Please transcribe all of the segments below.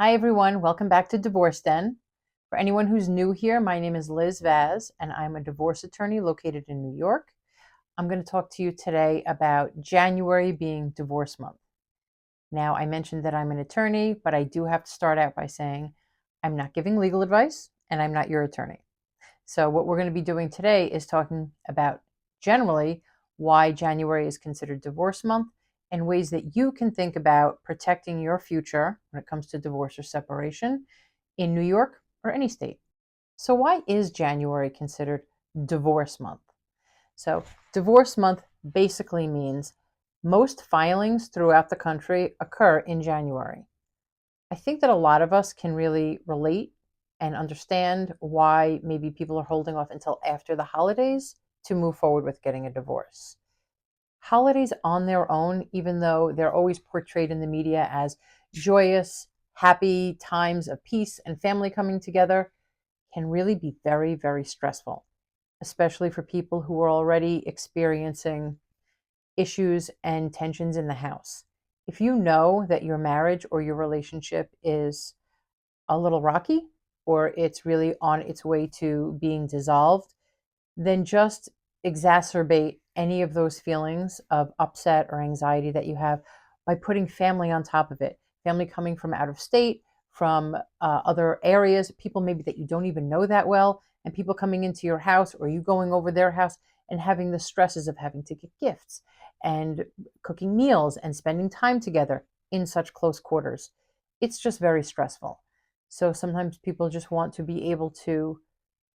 Hi, everyone. Welcome back to Divorce Den. For anyone who's new here, my name is Liz Vaz, and I'm a divorce attorney located in New York. I'm going to talk to you today about January being divorce month. Now, I mentioned that I'm an attorney, but I do have to start out by saying I'm not giving legal advice and I'm not your attorney. So, what we're going to be doing today is talking about generally why January is considered divorce month and ways that you can think about protecting your future when it comes to divorce or separation in New York or any state. So, why is January considered divorce month? So, divorce month basically means most filings throughout the country occur in January. I think that a lot of us can really relate and understand why maybe people are holding off until after the holidays to move forward with getting a divorce. Holidays on their own, even though they're always portrayed in the media as joyous, happy times of peace and family coming together, can really be very, very stressful, especially for people who are already experiencing issues and tensions in the house. If you know that your marriage or your relationship is a little rocky or it's really on its way to being dissolved, then just exacerbate any of those feelings of upset or anxiety that you have by putting family on top of it. Family coming from out of state, from other areas, people maybe that you don't even know that well, and people coming into your house or you going over their house and having the stresses of having to get gifts and cooking meals and spending time together in such close quarters. It's just very stressful. So sometimes people just want to be able to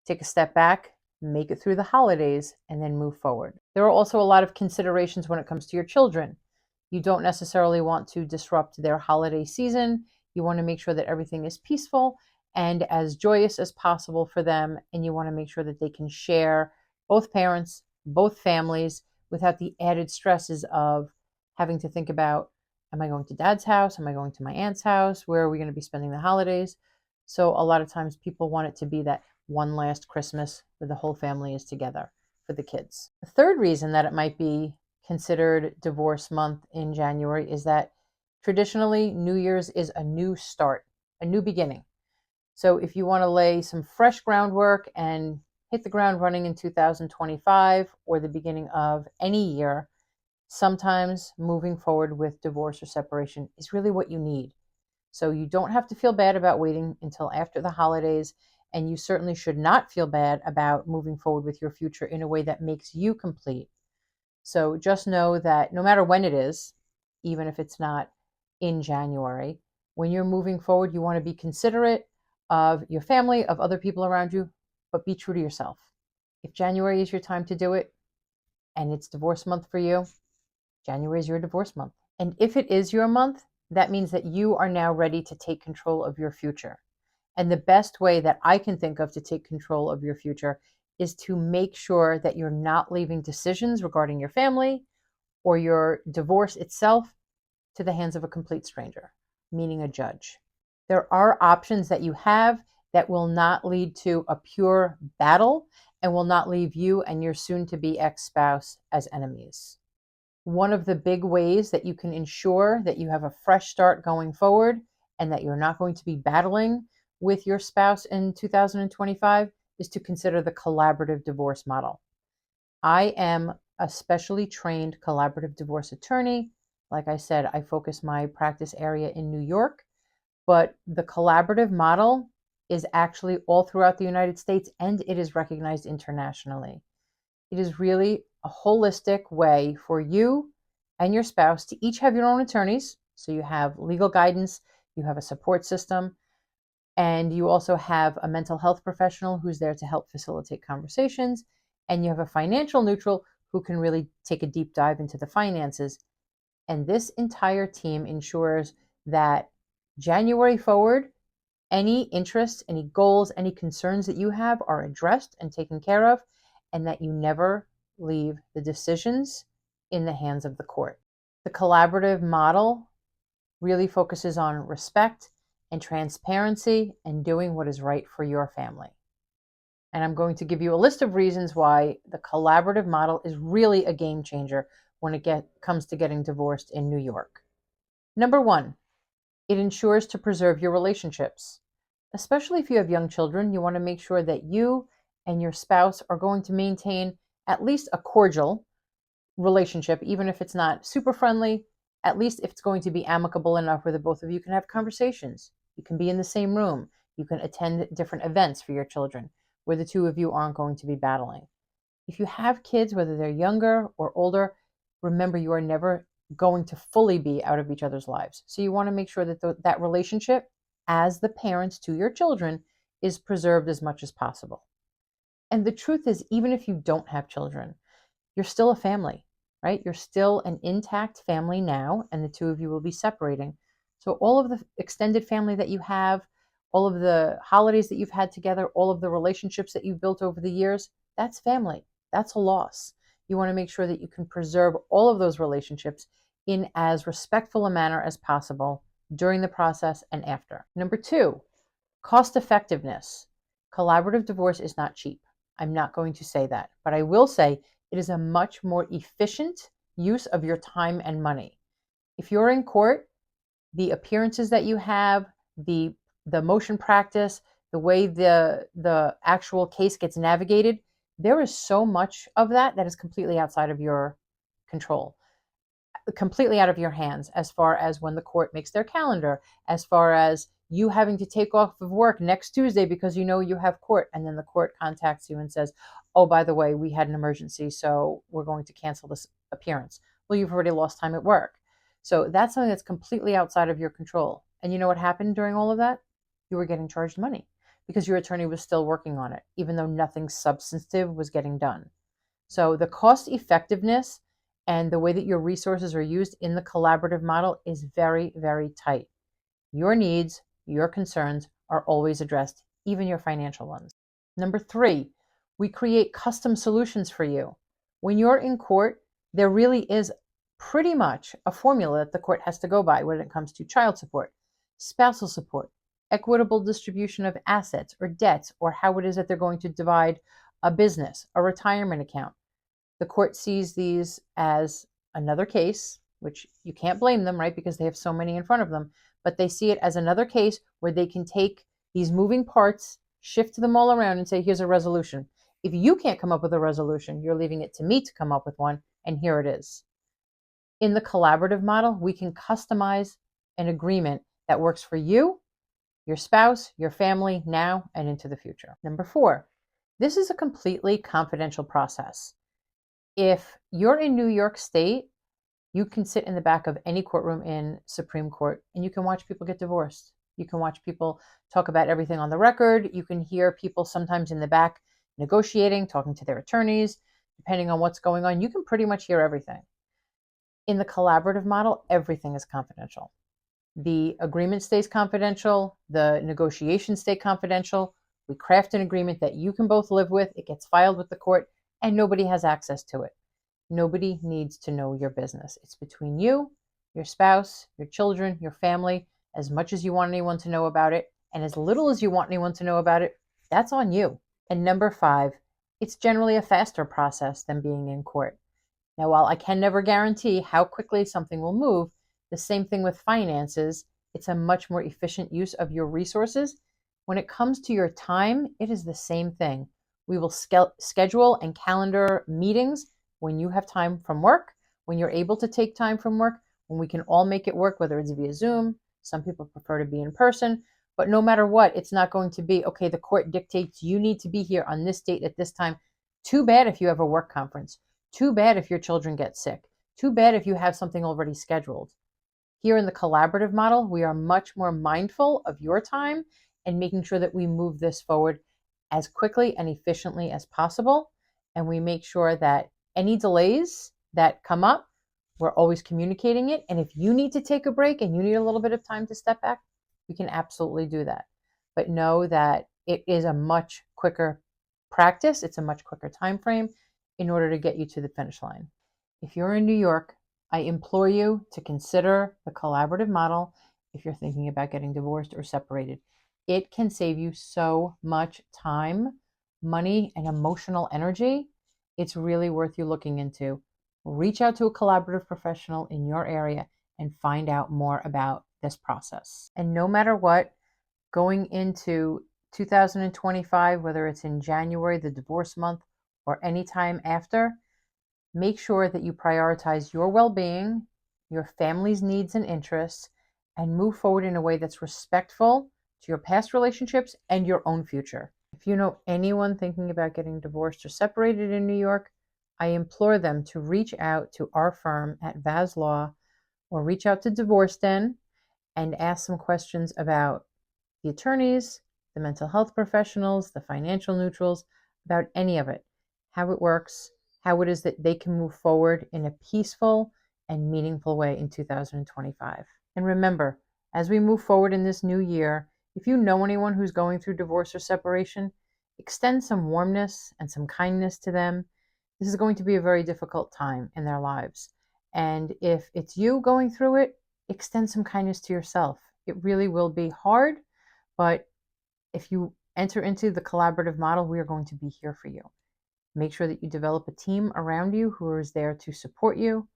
take a step back, make it through the holidays, and then move forward. There are also a lot of considerations when it comes to your children. You don't necessarily want to disrupt their holiday season. You want to make sure that everything is peaceful and as joyous as possible for them. And you want to make sure that they can share, both parents, both families, without the added stresses of having to think about, am I going to dad's house? Am I going to my aunt's house? Where are we going to be spending the holidays? So a lot of times people want it to be that one last Christmas where the whole family is together for the kids. The third reason that it might be considered divorce month in January is that traditionally New Year's is a new start, a new beginning. So if you want to lay some fresh groundwork and hit the ground running in 2025 or the beginning of any year, sometimes moving forward with divorce or separation is really what you need. So you don't have to feel bad about waiting until after the holidays, and you certainly should not feel bad about moving forward with your future in a way that makes you complete. So just know that no matter when it is, even if it's not in January, when you're moving forward, you want to be considerate of your family, of other people around you, but be true to yourself. If January is your time to do it and it's divorce month for you, January is your divorce month. And if it is your month, that means that you are now ready to take control of your future. And the best way that I can think of to take control of your future is to make sure that you're not leaving decisions regarding your family or your divorce itself to the hands of a complete stranger, meaning a judge. There are options that you have that will not lead to a pure battle and will not leave you and your soon to be ex spouse as enemies. One of the big ways that you can ensure that you have a fresh start going forward and that you're not going to be battling with your spouse in 2025 is to consider the collaborative divorce model. I am a specially trained collaborative divorce attorney. Like I said, I focus my practice area in New York, but the collaborative model is actually all throughout the United States and it is recognized internationally. It is really a holistic way for you and your spouse to each have your own attorneys. So you have legal guidance, you have a support system, and you also have a mental health professional who's there to help facilitate conversations. And you have a financial neutral who can really take a deep dive into the finances. And this entire team ensures that January forward, any interests, any goals, any concerns that you have are addressed and taken care of, and that you never leave the decisions in the hands of the court. The collaborative model really focuses on respect and transparency and doing what is right for your family. And I'm going to give you a list of reasons why the collaborative model is really a game changer when it comes to getting divorced in New York. Number one, It ensures to preserve your relationships. Especially if you have young children, you want to make sure that you and your spouse are going to maintain at least a cordial relationship, even if it's not super friendly, at least if it's going to be amicable enough where the both of you can have conversations. You can be in the same room. You can attend different events for your children where the two of you aren't going to be battling. If you have kids, whether they're younger or older, remember you are never going to fully be out of each other's lives. So you want to make sure that that relationship as the parents to your children is preserved as much as possible. And the truth is, even if you don't have children, you're still a family, right? You're still an intact family now, and the two of you will be separating. So all of the extended family that you have, all of the holidays that you've had together, all of the relationships that you've built over the years, that's family. That's a loss. You want to make sure that you can preserve all of those relationships in as respectful a manner as possible during the process and after. Number 2, cost effectiveness. Collaborative divorce is not cheap. I'm not going to say that, but I will say it is a much more efficient use of your time and money. If you're in court, the appearances that you have, the motion practice, the way the actual case gets navigated, there is so much of that that is completely outside of your control, completely out of your hands, as far as when the court makes their calendar, as far as you having to take off of work next Tuesday because you know you have court, and then the court contacts you and says, oh, by the way, we had an emergency, so we're going to cancel this appearance. Well, you've already lost time at work. So that's something that's completely outside of your control. And you know what happened during all of that? You were getting charged money because your attorney was still working on it, even though nothing substantive was getting done. So the cost effectiveness and the way that your resources are used in the collaborative model is very, very tight. Your needs, your concerns are always addressed, even your financial ones. Number 3, we create custom solutions for you. When you're in court, there really is pretty much a formula that the court has to go by when it comes to child support, spousal support, equitable distribution of assets or debts, or how it is that they're going to divide a business, a retirement account. The court sees these as another case, which you can't blame them, right? Because they have so many in front of them, but they see it as another case where they can take these moving parts, shift them all around and say, here's a resolution. If you can't come up with a resolution, you're leaving it to me to come up with one, and here it is. In the collaborative model, we can customize an agreement that works for you, your spouse, your family now and into the future. Number 4, this is a completely confidential process. If you're in New York State, you can sit in the back of any courtroom in Supreme Court and you can watch people get divorced. You can watch people talk about everything on the record. You can hear people sometimes in the back negotiating, talking to their attorneys, depending on what's going on. You can pretty much hear everything. In the collaborative model, everything is confidential. The agreement stays confidential. The negotiations stay confidential. We craft an agreement that you can both live with. It gets filed with the court and nobody has access to it. Nobody needs to know your business. It's between you, your spouse, your children, your family. As much as you want anyone to know about it, and as little as you want anyone to know about it, that's on you. And number 5, it's generally a faster process than being in court. Now, while I can never guarantee how quickly something will move, the same thing with finances. It's a much more efficient use of your resources. When it comes to your time, it is the same thing. We will schedule and calendar meetings when you have time from work, when you're able to take time from work, when we can all make it work, whether it's via Zoom. Some people prefer to be in person, but no matter what, it's not going to be, okay, the court dictates you need to be here on this date at this time. Too bad if you have a work conference. Too bad if your children get sick. Too bad if you have something already scheduled. Here in the collaborative model, we are much more mindful of your time and making sure that we move this forward as quickly and efficiently as possible. And we make sure that any delays that come up, we're always communicating it. And if you need to take a break and you need a little bit of time to step back, we can absolutely do that. But know that it is a much quicker practice. It's a much quicker time frame in order to get you to the finish line. If you're in New York, I implore you to consider the collaborative model if you're thinking about getting divorced or separated. It can save you so much time, money, and emotional energy. It's really worth you looking into. Reach out to a collaborative professional in your area and find out more about this process. And no matter what, going into 2025, whether it's in January, the divorce month, or any time after, make sure that you prioritize your well-being, your family's needs and interests, and move forward in a way that's respectful to your past relationships and your own future. If you know anyone thinking about getting divorced or separated in New York, I implore them to reach out to our firm at Vaz Law or reach out to Divorce Den and ask some questions about the attorneys, the mental health professionals, the financial neutrals, about any of it, how it works, how it is that they can move forward in a peaceful and meaningful way in 2025. And remember, as we move forward in this new year, if you know anyone who's going through divorce or separation, extend some warmness and some kindness to them. This is going to be a very difficult time in their lives. And if it's you going through it, extend some kindness to yourself. It really will be hard, but if you enter into the collaborative model, we are going to be here for you. Make sure that you develop a team around you who is there to support you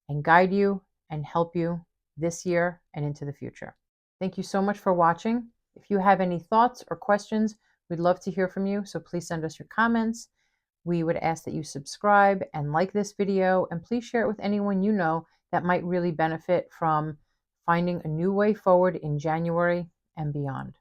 and guide you and help you this year and into the future. Thank you so much for watching. If you have any thoughts or questions, we'd love to hear from you. So please send us your comments. We would ask that you subscribe and like this video, and please share it with anyone you know that might really benefit from finding a new way forward in January and beyond.